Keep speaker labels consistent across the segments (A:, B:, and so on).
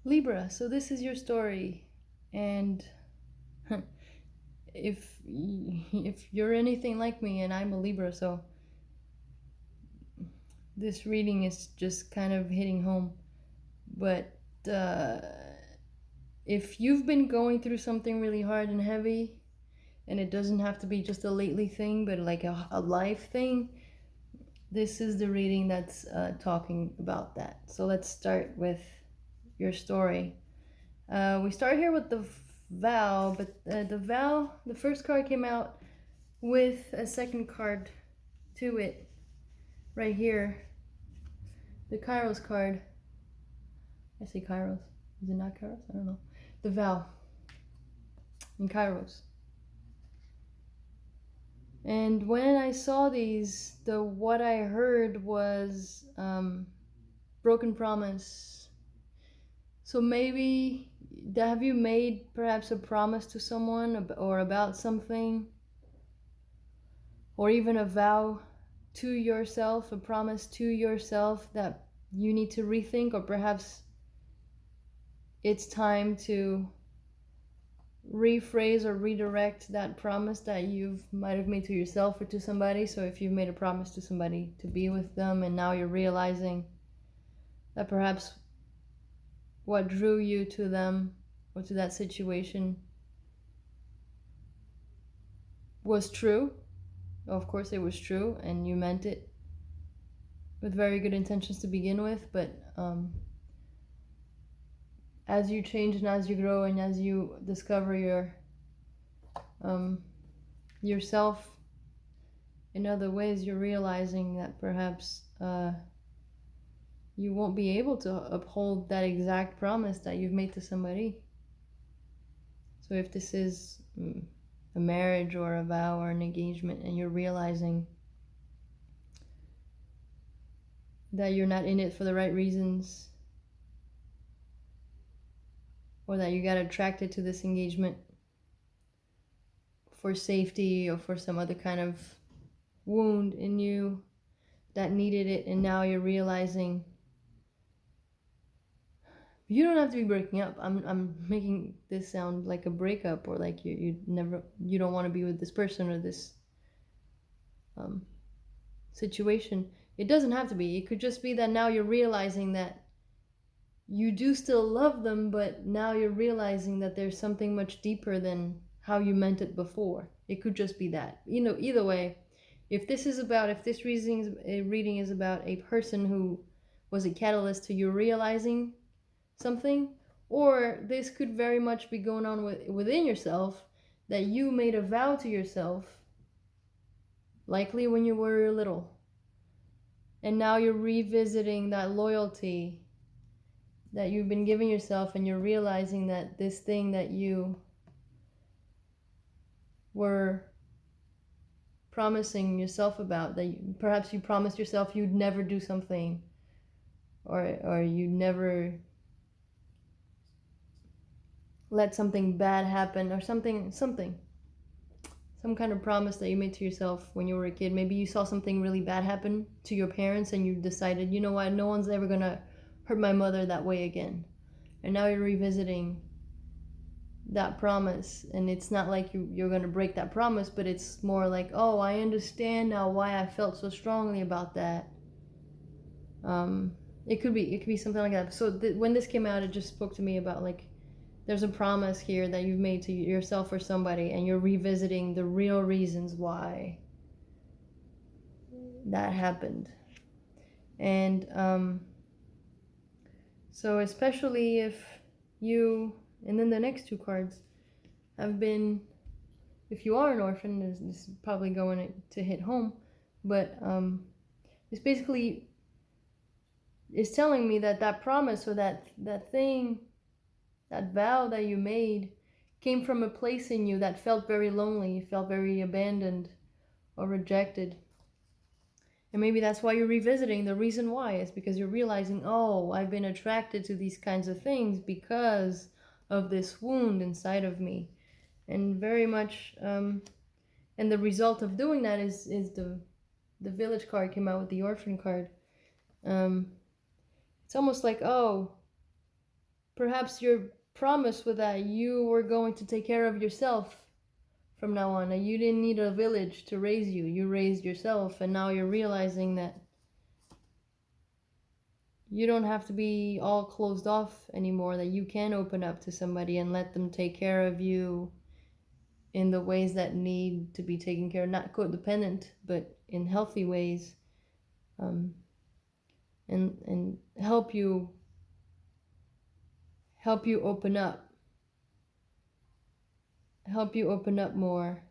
A: Libra, so this is your story, and if you're anything like me, and I'm a Libra, so this reading is just kind of hitting home. But uh, if you've been going through something really hard and heavy, and it doesn't have to be just a lately thing, but like a life thing, this is the reading that's talking about that. So let's start with your story. We start here with the vow, but the first card came out with a second card to it right here. The Kairos card. I say Kairos. Is it not Kairos? I don't know. The vow in Kairos. And when I saw these, what I heard was broken promise. So maybe have you made perhaps a promise to someone or about something, or even a vow to yourself, a promise to yourself that you need to rethink, or perhaps it's time to rephrase or redirect that promise that you've might have made to yourself or to somebody. So if you've made a promise to somebody to be with them, and now you're realizing that perhaps what drew you to them or to that situation was true. Of course it was true, and you meant it with very good intentions to begin with, but as you change and as you grow and as you discover yourself in other ways, you're realizing that perhaps you won't be able to uphold that exact promise that you've made to somebody. So if this is a marriage or a vow or an engagement, and you're realizing that you're not in it for the right reasons, or that you got attracted to this engagement for safety or for some other kind of wound in you that needed it, and now you're realizing you don't have to be breaking up. I'm making this sound like a breakup, or like you don't want to be with this person or this situation. It doesn't have to be. It could just be that now you're realizing that you do still love them, but now you're realizing that there's something much deeper than how you meant it before. It could just be that. Either way, if this reading is about a person who was a catalyst to you realizing something, or this could very much be going on within yourself, that you made a vow to yourself, likely when you were little, and now you're revisiting that loyalty that you've been giving yourself, and you're realizing that this thing that you were promising yourself about, that perhaps you promised yourself you'd never do something, or you'd never let something bad happen, or something, some kind of promise that you made to yourself when you were a kid. Maybe you saw something really bad happen to your parents, and you decided, you know what, no one's ever gonna hurt my mother that way again. And now you're revisiting that promise, and it's not like you're gonna break that promise, but it's more like, oh, I understand now why I felt so strongly about that. It could be something like that. So when this came out, it just spoke to me about, like, there's a promise here that you've made to yourself or somebody, and you're revisiting the real reasons why that happened. And so especially if you, and then the next two cards have been, if you are an orphan, this is probably going to hit home, but it's basically is telling me that promise, or that thing, that vow that you made, came from a place in you that felt very lonely, you felt very abandoned or rejected. And maybe that's why you're revisiting. The reason why is because you're realizing, oh, I've been attracted to these kinds of things because of this wound inside of me. And very much, and the result of doing that is the village card came out with the orphan card. It's almost like, oh, perhaps your promise was that you were going to take care of yourself from now on, and you didn't need a village to raise you. You raised yourself, and now you're realizing that you don't have to be all closed off anymore, that you can open up to somebody and let them take care of you in the ways that need to be taken care of, not codependent, but in healthy ways, and help you open up, more,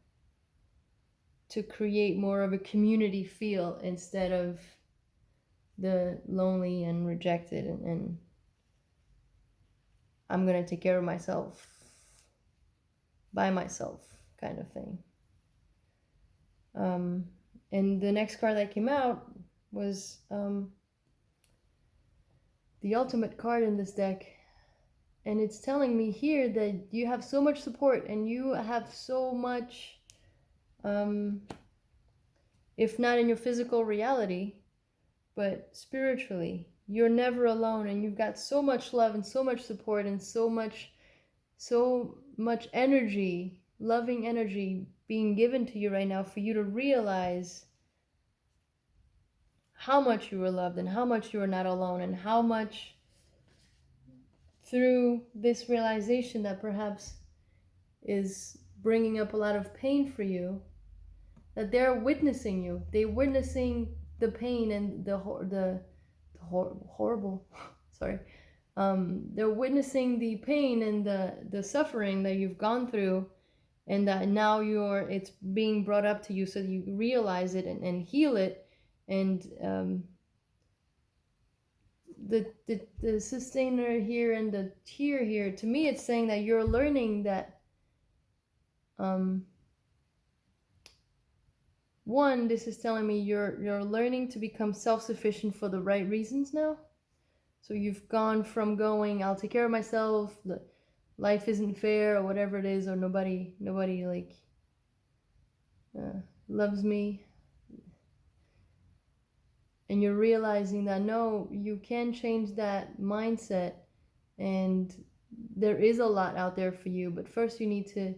A: to create more of a community feel instead of the lonely and rejected and I'm gonna take care of myself by myself kind of thing. And the next card that came out was the ultimate card in this deck, and it's telling me here that you have so much support and you have so much, if not in your physical reality, but spiritually, you're never alone, and you've got so much love and so much support and so much energy, loving energy being given to you right now for you to realize how much you are loved and how much you are not alone, and how much through this realization that perhaps is bringing up a lot of pain for you, that they're witnessing you. They're witnessing the pain and the horrible sorry, they're witnessing the pain and the suffering that you've gone through, and that now it's being brought up to you so that you realize it and heal it. And the sustainer here and the tear here, to me it's saying that you're learning that one, this is telling me you're learning to become self-sufficient for the right reasons now. So you've gone from going, I'll take care of myself, life isn't fair, or whatever it is, or nobody like loves me, and you're realizing that no, you can change that mindset, and there is a lot out there for you, but first you need to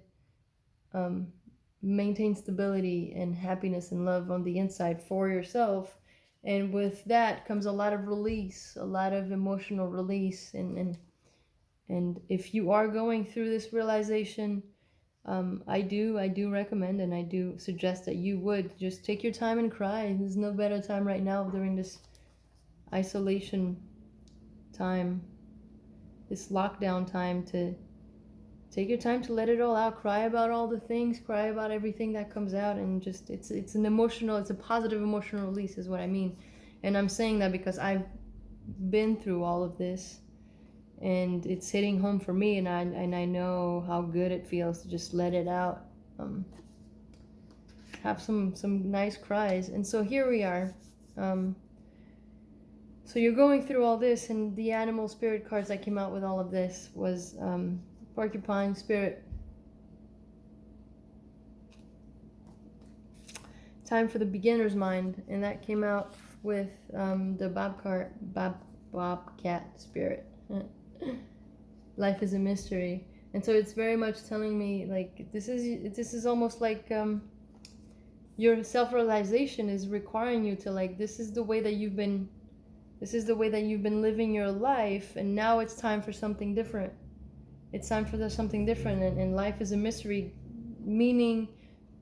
A: maintain stability and happiness and love on the inside for yourself. And with that comes a lot of release, a lot of emotional release. And if you are going through this realization, I do recommend and I do suggest that you would just take your time and cry. There's no better time right now during this isolation time, this lockdown time, to take your time to let it all out. Cry about all the things, cry about everything that comes out, and just it's a positive emotional release is what I mean. And I'm saying that because I've been through all of this, and it's hitting home for me, and I know how good it feels to just let it out, have some nice cries. And so here we are. So you're going through all this, and the animal spirit cards that came out with all of this was Porcupine Spirit. Time for the beginner's mind, and that came out with the Bobcat Spirit. Life is a mystery. And so it's very much telling me, like, this is almost like your self-realization is requiring you to, like, this is the way that you've been living your life, and now it's time for something different. It's time for something different, and life is a mystery, meaning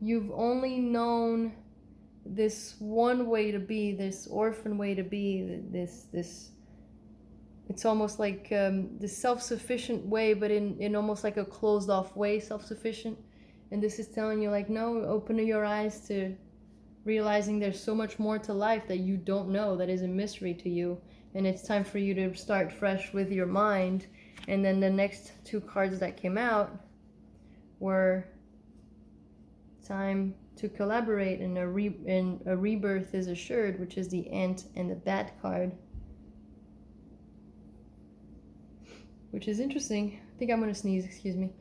A: you've only known this one way to be, this orphan way to be, this it's almost like this self-sufficient way, but in almost like a closed off way, self-sufficient. And this is telling you, like, no, open your eyes to realizing there's so much more to life that you don't know, that is a mystery to you, and it's time for you to start fresh with your mind. And then the next two cards that came out were time to collaborate, and a rebirth is assured, which is the ant and the bat card, which is interesting. I think I'm gonna sneeze, excuse me.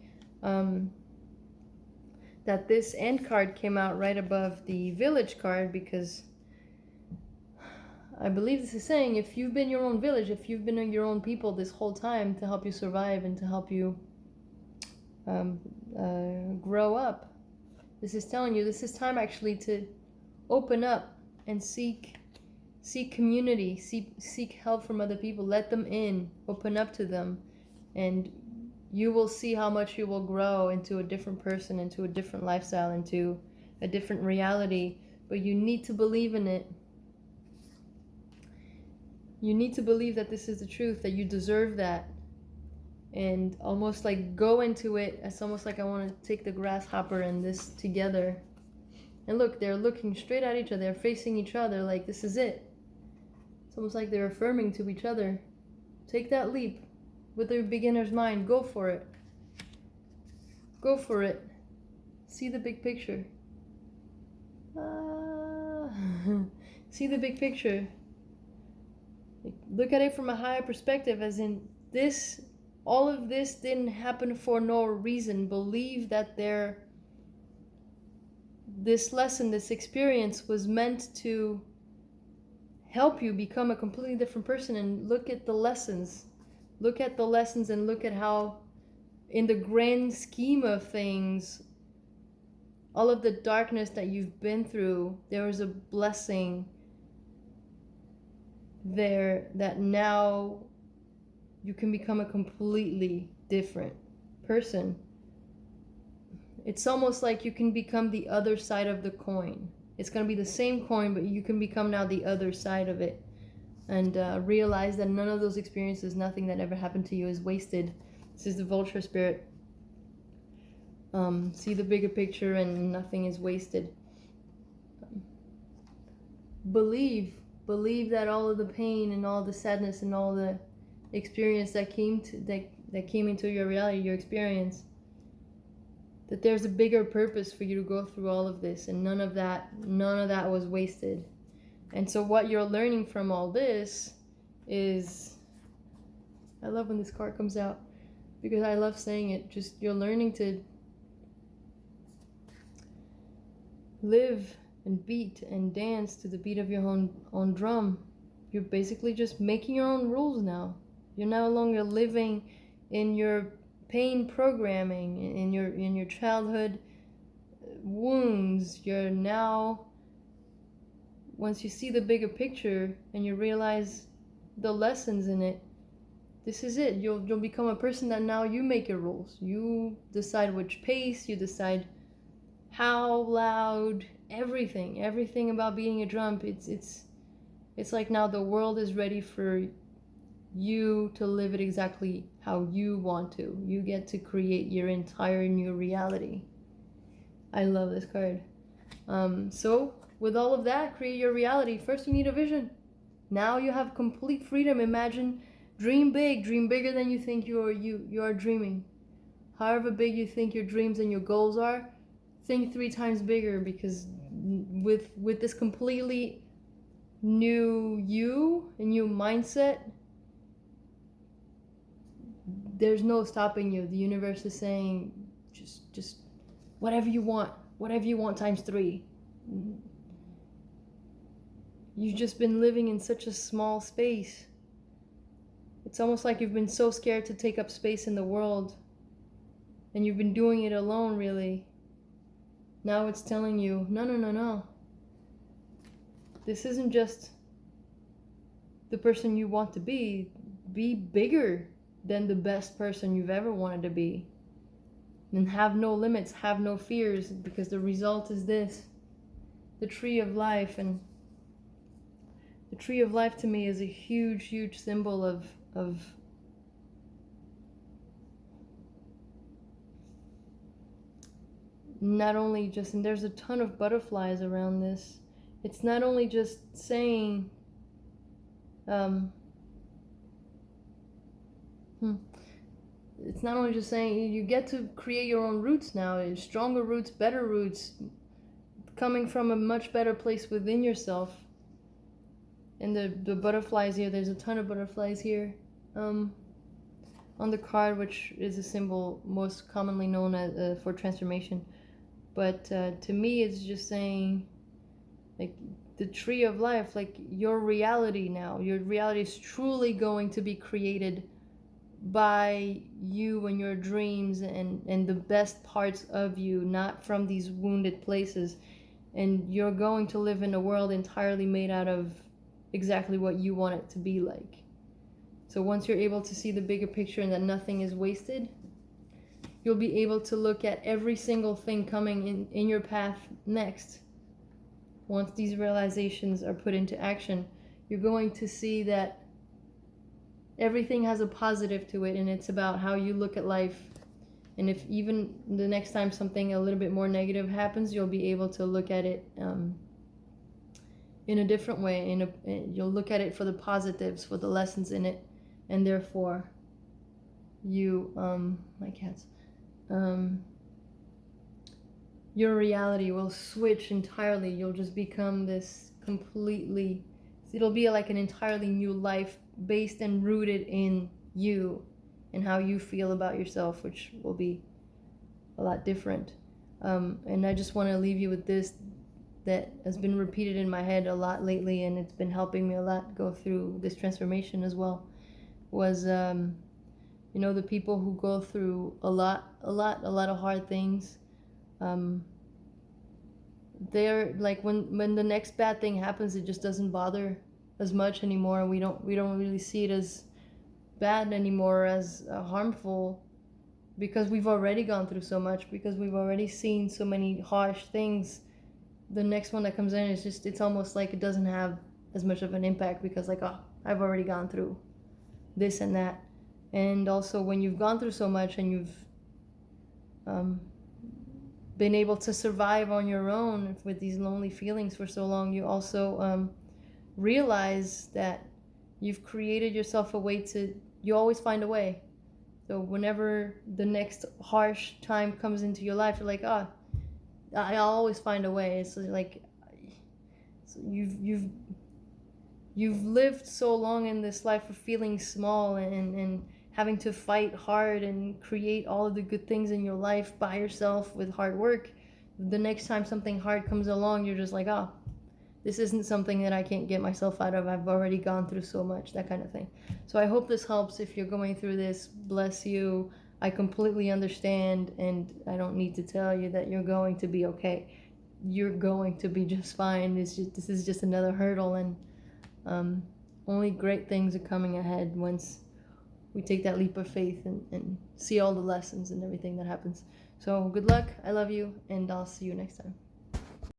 A: That this ant card came out right above the village card, because I believe this is saying, if you've been your own village, if you've been your own people this whole time to help you survive and to help you grow up, this is telling you this is time actually to open up and seek community, seek help from other people. Let them in, open up to them, and you will see how much you will grow into a different person, into a different lifestyle, into a different reality. But you need to believe in it. You need to believe that this is the truth, that you deserve that, and almost like go into it. It's almost like I want to take the grasshopper and this together. And look, they're looking straight at each other, they're facing each other like this is it. It's almost like they're affirming to each other. Take that leap with your beginner's mind. Go for it. Go for it. See the big picture. See the big picture. Look at it from a higher perspective, as in this, all of this didn't happen for no reason. Believe that this lesson, this experience was meant to help you become a completely different person. And look at the lessons. Look at the lessons and look at how, in the grand scheme of things, all of the darkness that you've been through, there was a blessing there that now you can become a completely different person. It's almost like you can become the other side of the coin. It's going to be the same coin, but you can become now the other side of it. And realize that none of those experiences, nothing that ever happened to you is wasted. This is the vulture spirit. See the bigger picture, and nothing is wasted. Believe that all of the pain and all the sadness and all the experience that came into your reality, your experience, that there's a bigger purpose for you to go through all of this, and none of that was wasted. And so what you're learning from all this is, I love when this card comes out, because I love saying it, just you're learning to live and beat and dance to the beat of your own drum. You're basically just making your own rules now. You're no longer living in your pain programming, in your childhood wounds. You're now, once you see the bigger picture and you realize the lessons in it, this is it. You'll become a person that now you make your rules. You decide which pace, you decide how loud, everything about beating a drum. It's like now the world is ready for you to live it exactly how you want to. You get to create your entire new reality. I love this card. So with all of that, create your reality. First, you need a vision. Now you have complete freedom. Imagine, dream big, dream bigger than you think you are dreaming. However big you think your dreams and your goals are, think 3 times bigger, because with this completely new you and new mindset, there's no stopping you. The universe is saying, just whatever you want times 3. You've just been living in such a small space. It's almost like you've been so scared to take up space in the world, and you've been doing it alone, really. Now it's telling you, no. This isn't just the person you want to be. Be bigger than the best person you've ever wanted to be. And have no limits, have no fears, because the result is this. The tree of life. And the tree of life to me is a huge symbol of not only just, and there's a ton of butterflies around this. It's not only just saying, it's not only just saying you get to create your own roots now, stronger roots, better roots, coming from a much better place within yourself. And the butterflies here, there's a ton of butterflies here on the card, which is a symbol most commonly known as for transformation. But to me, it's just saying, like, the tree of life, like your reality now, your reality is truly going to be created by you and your dreams and the best parts of you, not from these wounded places. And you're going to live in a world entirely made out of exactly what you want it to be like. So once you're able to see the bigger picture and that nothing is wasted, you'll be able to look at every single thing coming in your path next. Once these realizations are put into action, you're going to see that everything has a positive to it, and it's about how you look at life. And if even the next time something a little bit more negative happens, you'll be able to look at it in a different way. You'll look at it for the positives, for the lessons in it, and therefore you, my cats, your reality will switch entirely. You'll just become this completely, it'll be like an entirely new life based and rooted in you and how you feel about yourself, which will be a lot different. And I just want to leave you with this that has been repeated in my head a lot lately, and it's been helping me a lot go through this transformation as well, was the people who go through a lot of hard things, they're like, when the next bad thing happens, it just doesn't bother as much anymore. We don't really see it as bad anymore, as harmful, because we've already gone through so much, because we've already seen so many harsh things. The next one that comes in is just, it's almost like it doesn't have as much of an impact, because like, oh, I've already gone through this and that. And also, when you've gone through so much and you've been able to survive on your own with these lonely feelings for so long, you also realize that you've created yourself a way to, you always find a way. So whenever the next harsh time comes into your life, you're like, oh, I'll always find a way. It's like, so you've lived so long in this life of feeling small and having to fight hard and create all of the good things in your life by yourself with hard work. The next time something hard comes along, you're just like, oh, this isn't something that I can't get myself out of. I've already gone through so much, that kind of thing. So I hope this helps. If you're going through this, bless you. I completely understand, and I don't need to tell you that you're going to be okay. You're going to be just fine. This is just another hurdle, and only great things are coming ahead once we take that leap of faith and see all the lessons and everything that happens. So good luck. I love you, and I'll see you next time.